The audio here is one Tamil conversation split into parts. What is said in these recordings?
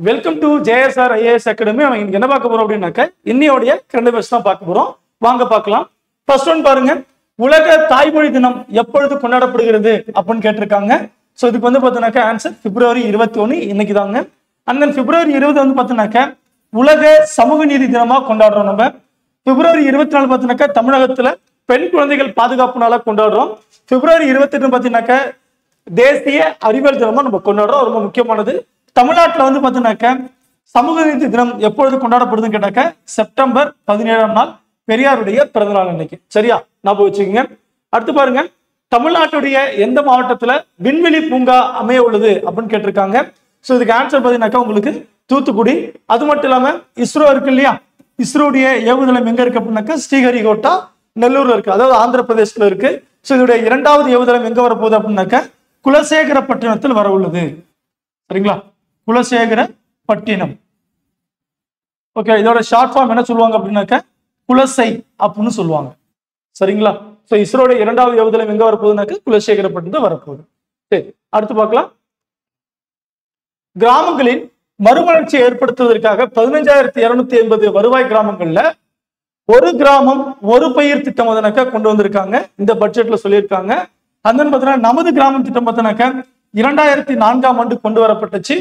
Welcome to JSR IAS academy. நம்ம இன்னைக்கு என்ன பார்க்க போறோம் அப்படின்னாக்க இன்னையோடைய கரண்ட் அஃபேர்ஸ் தான் பார்க்க போறோம். வாங்க பார்க்கலாம். ஃபர்ஸ்ட் ஒன் பாருங்க, உலக தாய்மொழி தினம் எப்பொழுது கொண்டாடப்படுகிறது அப்படின்னு கேட்டிருக்காங்க. ஸோ இதுக்கு வந்து பார்த்தீங்கன்னாக்கா ஆன்சர் பிப்ரவரி 21 இன்னைக்கு தாங்க. அண்ட் தென் பிப்ரவரி 20 வந்து பார்த்தீங்கன்னாக்கா உலக சமூக நீதி தினமா கொண்டாடுறோம். நம்ம பிப்ரவரி 24 பார்த்தீங்கன்னாக்கா தமிழகத்துல பெண் குழந்தைகள் பாதுகாப்பு நாளா கொண்டாடுறோம். பிப்ரவரி 28 பார்த்தீங்கன்னாக்கா தேசிய அறிவியல் தினமா நம்ம கொண்டாடுறோம். ரொம்ப முக்கியமானது. தமிழ்நாட்டில் வந்து பார்த்தீங்கன்னாக்க சமூக நீதி தினம் எப்பொழுது கொண்டாடப்படுதுன்னு கேட்டாக்க செப்டம்பர் 17ஆம் நாள் பெரியாருடைய பிறந்த நாள் இன்னைக்கு. சரியா, ஞாபகம் வச்சுக்கோங்க. அடுத்து பாருங்க, தமிழ்நாட்டுடைய எந்த மாவட்டத்துல விண்வெளி பூங்கா அமைய உள்ளது அப்படின்னு கேட்டிருக்காங்க. ஸோ இதுக்கு ஆன்சர் பார்த்தீங்கன்னாக்கா உங்களுக்கு தூத்துக்குடி. அது மட்டும் இல்லாம இஸ்ரோ இருக்கு இல்லையா, இஸ்ரோடைய ஏவுதளம் எங்க இருக்கு அப்படின்னாக்கா ஸ்ரீஹரிகோட்டா நெல்லூர்ல இருக்கு, அதாவது ஆந்திர பிரதேசத்துல இருக்கு. ஸோ இதோடைய இரண்டாவது ஏவுதளம் எங்க வரப்போகுது அப்படின்னாக்க குலசேகரப்பட்டினத்தில் வர உள்ளது. சரிங்களா, குலசேகரப்பட்டினம். ஓகே, இதோட ஷார்ட் ஃபார்ம் என்ன சொல்லுவாங்க அப்படின்னாக்க குலசை அப்படின்னு சொல்லுவாங்க. சரிங்களா, ஸோ இஸ்ரோட இரண்டாவது ஏவுதளம் எங்க வரப்போகுதுனாக்க குலசேகரப்பட்டினம் வரப்போகுது. சரி, அடுத்து பார்க்கலாம். கிராமங்களின் மறுமலர்ச்சியை ஏற்படுத்துவதற்காக 15,280 வருவாய் கிராமங்கள்ல ஒரு கிராமம் ஒரு பயிர் திட்டம் அதனாக்க கொண்டு வந்திருக்காங்க. இந்த பட்ஜெட்ல சொல்லியிருக்காங்க. அந்த பார்த்தீங்கன்னா நமது கிராமம் திட்டம் பார்த்தீங்கன்னாக்க 2004ஆம் ஆண்டு கொண்டு வரப்பட்டுச்சு.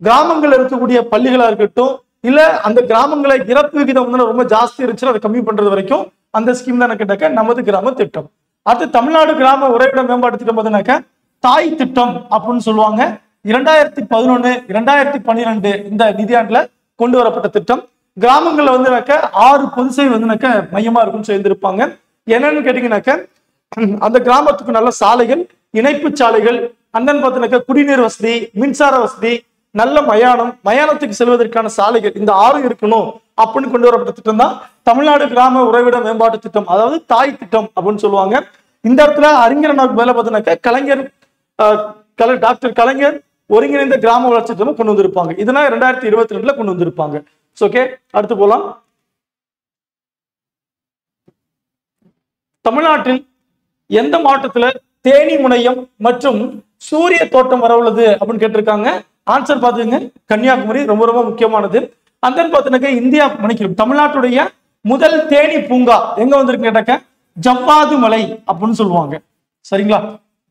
கிராமங்கள் இருக்கக்கூடிய பள்ளிகளா இருக்கட்டும், இல்ல அந்த கிராமங்களை இறப்பு விகிதம் வந்து ரொம்ப ஜாஸ்தி இருந்துச்சு, அதை கம்மி பண்றது வரைக்கும் அந்த ஸ்கீம் தான் கேட்டாக்க நமது கிராம திட்டம். அடுத்து தமிழ்நாடு கிராம உறைவிட மேம்பாட்டு திட்டம் பார்த்தீங்கன்னாக்க தாய் திட்டம் அப்படின்னு சொல்லுவாங்க. 2011, 2012 இந்த நிதியாண்டுல கொண்டு வரப்பட்ட திட்டம். கிராமங்கள்ல வந்து 6 பொது சேவை வந்து மையமா இருக்குன்னு சொல்லியிருந்திருப்பாங்க. என்னன்னு கேட்டீங்கன்னாக்க அந்த கிராமத்துக்கு நல்ல சாலைகள், இணைப்பு சாலைகள், அந்த பார்த்தீங்கன்னாக்க குடிநீர் வசதி, மின்சார வசதி, நல்ல மயானத்துக்கு செல்வதற்கான சாலைகள், இந்த 6 இருக்கணும் அப்படின்னு கொண்டு வரப்பட்ட திட்டம் தான் தமிழ்நாடு கிராம உறைவிட மேம்பாட்டு திட்டம், அதாவது தாய் திட்டம் அப்படின்னு சொல்லுவாங்க. இந்த இடத்துல அறிஞர் வேலை பார்த்தீங்கன்னாக்க கலைஞர் டாக்டர் கலைஞர் ஒருங்கிணைந்த கிராம வளர்ச்சி திட்டம் கொண்டு வந்திருப்பாங்க. இதெல்லாம் 2022 கொண்டு வந்திருப்பாங்க. ஓகே, அடுத்து போலாம். தமிழ்நாட்டில் எந்த மாவட்டத்துல தேனி முனையம் மற்றும் சூரிய தோட்டம் வர உள்ளது அப்படின்னு கேட்டிருக்காங்க. ஆன்சர் பாத்துங்க, கன்னியாகுமரி. ரொம்ப ரொம்ப முக்கியமானது. அந்த பார்த்தீங்கன்னா இந்தியா மணிக்கிறோம் தமிழ்நாட்டுடைய முதல் தேனி பூங்கா எங்க வந்திருக்கு கேட்டாக்க ஜவ்வாது மலை அப்படின்னு சொல்லுவாங்க. சரிங்களா,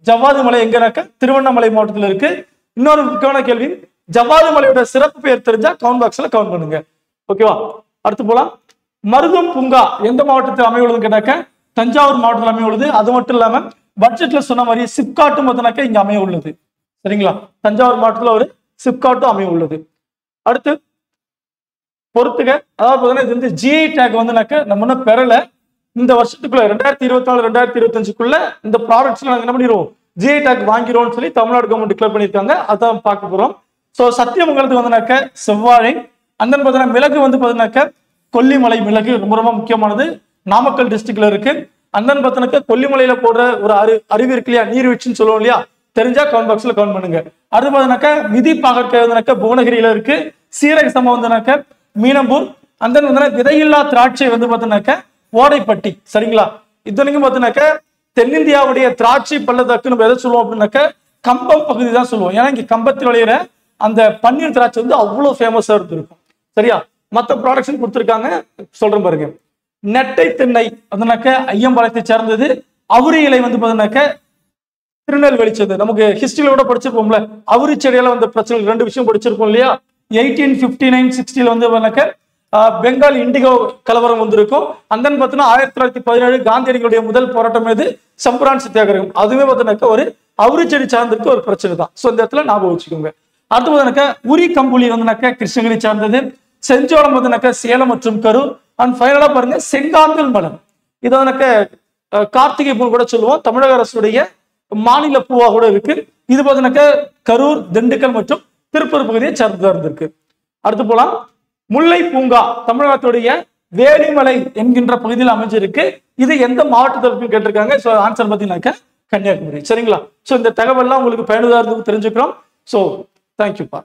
ஜவ்வாது மலை எங்கனாக்க திருவண்ணாமலை மாவட்டத்தில் இருக்கு. இன்னொரு முக்கியமான கேள்வி, ஜவ்வாது மலையோட சிறப்பு பெயர் தெரிஞ்சா கவுண்ட் பாக்ஸ்ல கவுண்ட் பண்ணுங்க. ஓகேவா, அடுத்து போலாம். மருதம் பூங்கா எந்த மாவட்டத்தில் அமையுள்ளதுன்னு கேட்டாக்க தஞ்சாவூர் மாவட்டத்தில் அமைய உள்ளது. அது மட்டும் இல்லாம பட்ஜெட்ல சொன்ன மாதிரி சிப்காட்டும் பார்த்தீங்கன்னாக்க இங்க அமைய உள்ளது. சரிங்களா, தஞ்சாவூர் மாவட்டத்தில் ஒரு சிப்காட்டும் அமைய உள்ளது. அடுத்து பொறுத்துக, அதாவது பார்த்தீங்கன்னா இது வந்து ஜிஐ டேக் வந்துனாக்க நம்ம இன்னும் பெறல. இந்த வருஷத்துக்குள்ள 2024, 2025 இந்த ப்ராடக்ட்ஸ் நாங்கள் என்ன பண்ணிடுவோம், ஜிஐ டேக் வாங்கிறோம்னு சொல்லி தமிழ்நாடு கவர்மெண்ட் டிக்ளேர் பண்ணியிருக்காங்க. அதான் பார்க்க போறோம். ஸோ சத்தியமங்கலத்துக்கு வந்துனாக்க செவ்வாழை, அந்த பார்த்தீங்கன்னா மிளகு வந்து பார்த்தீங்கன்னாக்க கொல்லிமலை மிளகு ரொம்ப ரொம்ப முக்கியமானது, நாமக்கல் டிஸ்ட்ரிக்ட்ல இருக்கு. அந்த பார்த்தீங்கன்னாக்க கொல்லிமலையில போடுற ஒரு அருவி இருக்கு இல்லையா, நீர்வீழ்ச்சின்னு சொல்லுவோம் இல்லையா, தெரிஞ்சா கவுண்ட் பாக்ஸ்ல கவுண்ட் பண்ணுங்க. அடுத்து பார்த்தீங்கன்னாக்க விதி பாகற்காய் வந்துனாக்க புவனகிரியில இருக்கு. சீரக சம்பா வந்துனாக்க மீனம்பூர். அந்த விதையில்லா திராட்சை வந்து பார்த்தீங்கன்னாக்க ஓடைப்பட்டி. சரிங்களா, இத்தனைக்கும் பார்த்தீங்கன்னாக்க தென்னிந்தியாவுடைய திராட்சை பள்ளத்தாக்கு நம்ம எதை சொல்லுவோம் அப்படின்னாக்க கம்பம் பகுதி தான் சொல்லுவோம். ஏன்னா இங்க கம்பத்தில் விளையிற அந்த பன்னீர் திராட்சை வந்து அவ்வளவு ஃபேமஸா இருந்திருக்கும். சரியா, மற்ற ப்ராடக்ட்ஸ் கொடுத்துருக்காங்க, சொல்றேன் பாருங்க. நெட்டை தென்னை அதனாக்க ஐயம்பாளையத்தை சேர்ந்தது. அவுரி இலை வந்து பார்த்தீங்கன்னாக்க திருநெல்வேலி சேர்ந்தது. நமக்கு ஹிஸ்டரியில கூட படிச்சிருப்போம்ல, அவுரி செடியில வந்த பிரச்சனை 2 விஷயம் படிச்சிருப்போம் இல்லையா. 1859-60 வந்து பெங்கால் இண்டிகோ கலவரம் வந்திருக்கும். அந்த பார்த்தீங்கன்னா 1917 காந்தியடிகளுடைய முதல் போராட்டம் எது, சம்பரான் சத்தியாகிரகம். அதுவே பார்த்தீங்கன்னாக்க ஒரு அவுரி செடி சார்ந்திருக்க ஒரு பிரச்சனை தான். ஸோ இந்த இடத்துல ஞாபகம் வச்சுக்கோங்க. அடுத்து பார்த்தீங்கன்னாக்க உரி கம்புலி வந்துனாக்க கிருஷ்ணகிரி சார்ந்தது. செஞ்சோளம் வந்துனாக்க சேலம் மற்றும் கரூர். அண்ட் ஃபைனலா பாருங்க செங்காந்தல் மலம், இதை வந்துனாக்க கார்த்திகை பூ கூட சொல்லுவோம், தமிழக அரசுடைய மாநில பூவா கூட இருக்கு. இது பார்த்தீங்கன்னாக்க கரூர், திண்டுக்கல் மற்றும் திருப்பூர் பகுதியை சார்ந்ததா இருந்திருக்கு. அடுத்து போலாம். முல்லை பூங்கா தமிழகத்துடைய வேலிமலை என்கின்ற பகுதியில் அமைஞ்சிருக்கு. இது எந்த மாவட்டத்தில் கேட்டிருக்காங்க. ஸோ ஆன்சர் பார்த்தீங்கன்னாக்க கன்னியாகுமரி. சரிங்களா, ஸோ இந்த தகவல்லாம் உங்களுக்கு பயனுள்ளதா இருந்து தெரிஞ்சுக்கிறோம். ஸோ தேங்க்யூப்பா.